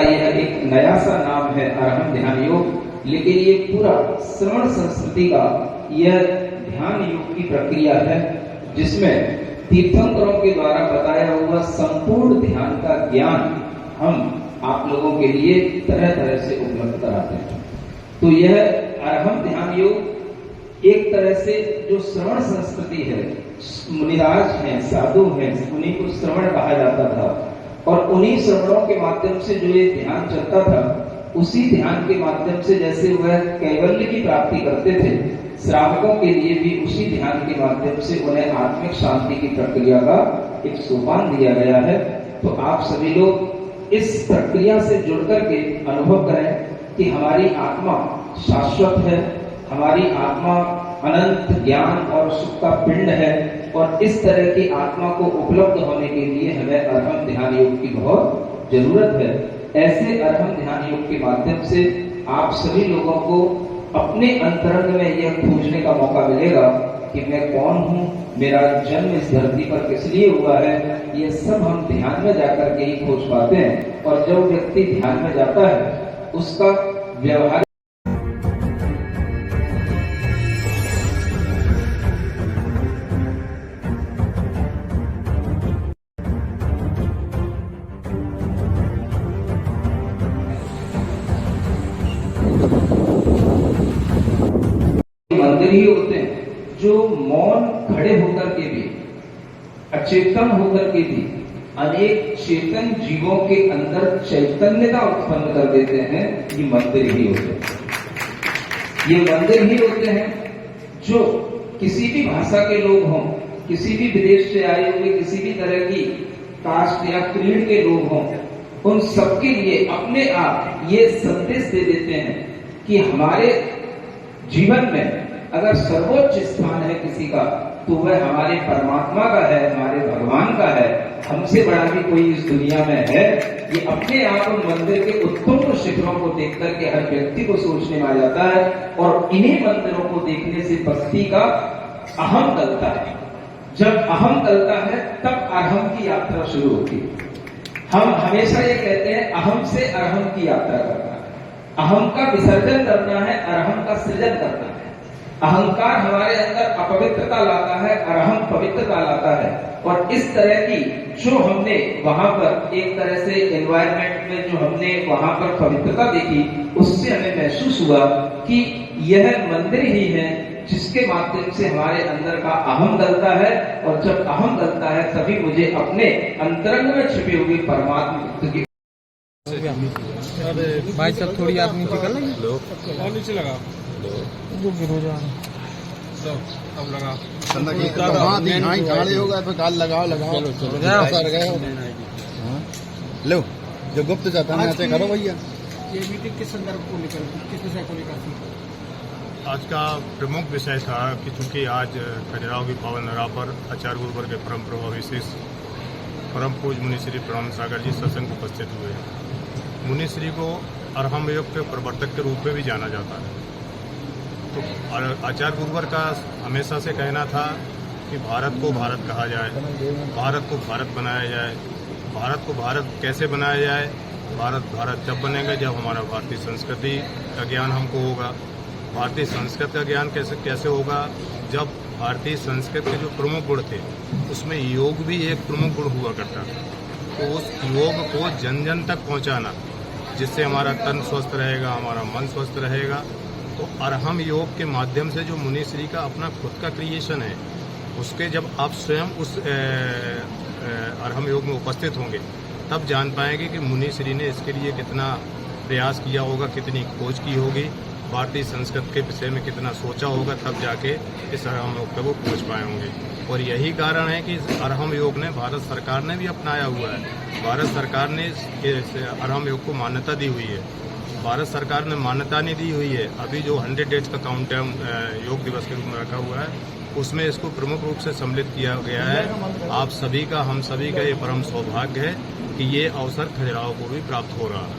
यह एक नया सा नाम है अरहम ध्यान योग, लेकिन ये पूरा श्रवण संस्कृति का यह ध्यान योग की प्रक्रिया है जिसमें तीर्थंकरों के द्वारा बताया हुआ संपूर्ण ध्यान का ज्ञान हम आप लोगों के लिए तरह तरह से उपलब्ध कराते हैं। तो यह अरहम ध्यान योग एक तरह से जो श्रवण संस्कृति है, मुनिराज हैं, साधु हैं, उन्हीं को श्रवण कहा जाता था और उन्हीं श्रवणों के माध्यम से जो ये ध्यान चलता था, उसी ध्यान के माध्यम से जैसे वह कैवल्य की प्राप्ति करते थे, श्रावकों के लिए भी उसी ध्यान के माध्यम से उन्हें आत्मिक शांति की प्रक्रिया का एक सोपान दिया गया है। तो आप सभी लोग इस प्रक्रिया से जुड़कर के अनुभव करें कि हमारी आत्मा शाश्वत है, हमारी आत्मा अनंत ज्ञान और सुख का पिंड है और इस तरह की आत्मा को उपलब्ध होने के लिए हमें अरहम ध्यान योग की बहुत जरूरत है। ऐसे अरहम ध्यान योग के माध्यम से आप सभी लोगों को अपने अंतरंग में यह खोजने का मौका मिलेगा कि मैं कौन हूँ, मेरा जन्म इस धरती पर किस लिए हुआ है। ये सब हम ध्यान में जाकर के ही खोज पाते हैं और जब व्यक्ति ध्यान में जाता है उसका व्यवहार मंदिर ही होते हैं जो मौन खड़े होकर के भी, अचेतन होकर के भी अनेक चेतन जीवों के अंदर चैतन्यता उत्पन्न कर देते हैं। ये मंदिर ही होते हैं, ये मंदिर ही होते हैं जो किसी भी भाषा के लोग हों, किसी भी विदेश से आए हुए किसी भी तरह की कास्ट या क्रीड के लोग हों, उन सबके लिए अपने आप ये संदेश दे देते हैं कि हमारे जीवन में अगर सर्वोच्च स्थान है किसी का तो वह हमारे परमात्मा का है, हमारे भगवान का है। हमसे बड़ा भी कोई इस दुनिया में है। ये अपने आप मंदिर के उत्तुंग शिखरों को देख करके हर व्यक्ति को सोचने में आ जाता है और इन्हीं मंदिरों को देखने से भक्ति का अहम गलता है। जब अहम गलता है तब अरहम की यात्रा शुरू होती है। हम हमेशा ये कहते हैं अहम से अरहम की यात्रा करना है, अहम का विसर्जन करना है, अरहम का सृजन करना है। अहंकार हमारे अंदर अपवित्रता लाता है, अरहम पवित्रता लाता है और इस तरह की जो हमने वहां पर एक तरह से एनवायरनमेंट में जो हमने वहां पर पवित्रता देखी, उससे हमें महसूस हुआ कि यह मंदिर ही है जिसके माध्यम से हमारे अंदर का अहम गलता है और जब अहम गलता है तभी मुझे अपने अंतरंग में छिपी हुई परमात्मा की। भाई साहब थोड़ी आप नीचे कर लेंगे, और नीचे लगा अब लगा खड़े होगा तो काल लगाओ लो जो गुप्त जाता है ऐसे करो भैया। ये मीटिंग किस संदर्भ को लेकर, किस विषय को लेकर? आज का प्रमुख विषय था कि चूंकि आज खजुराहो की पावन धरा पर आचार्य गुरुवर के परम प्रभाव विशेष परम पूज मुनि श्री प्रणम सागर जी सत्संग उपस्थित हुए। मुनि श्री को अरहम योग के प्रवर्तक के रूप में भी जाना जाता है। तो आचार्य गुरुवर का हमेशा से कहना था कि भारत को भारत कहा जाए, भारत को भारत बनाया जाए। भारत को भारत कैसे बनाया जाए? भारत जब बनेगा जब हमारा भारतीय संस्कृति का ज्ञान हमको होगा। भारतीय संस्कृति का ज्ञान कैसे होगा? जब भारतीय संस्कृति के जो प्रमुख गुण थे उसमें योग भी एक प्रमुख गुण हुआ करता था। तो उस योग को जन जन तक पहुंचाना, जिससे हमारा तन स्वस्थ रहेगा, हमारा मन स्वस्थ रहेगा। तो अरहम योग के माध्यम से जो मुनि श्री का अपना खुद का क्रिएशन है, उसके जब आप स्वयं उस अरहम योग में उपस्थित होंगे तब जान पाएंगे कि मुनि श्री ने इसके लिए कितना प्रयास किया होगा, कितनी खोज की होगी, भारतीय संस्कृति के विषय में कितना सोचा होगा, तब जाके इस अरहम योग को पहुँच पाए होंगे। और यही कारण है कि अरहम योग ने भारत सरकार ने भी अपनाया हुआ है। भारत सरकार ने अरहम योग को मान्यता दी हुई है। भारत सरकार ने मान्यता नहीं दी हुई है। अभी जो 100 डेज का काउंट डाउन योग दिवस के रूप में रखा हुआ है, उसमें इसको प्रमुख रूप से सम्मिलित किया गया है। आप सभी का, हम सभी का ये परम सौभाग्य है कि ये अवसर खजुराहो को भी प्राप्त हो रहा है।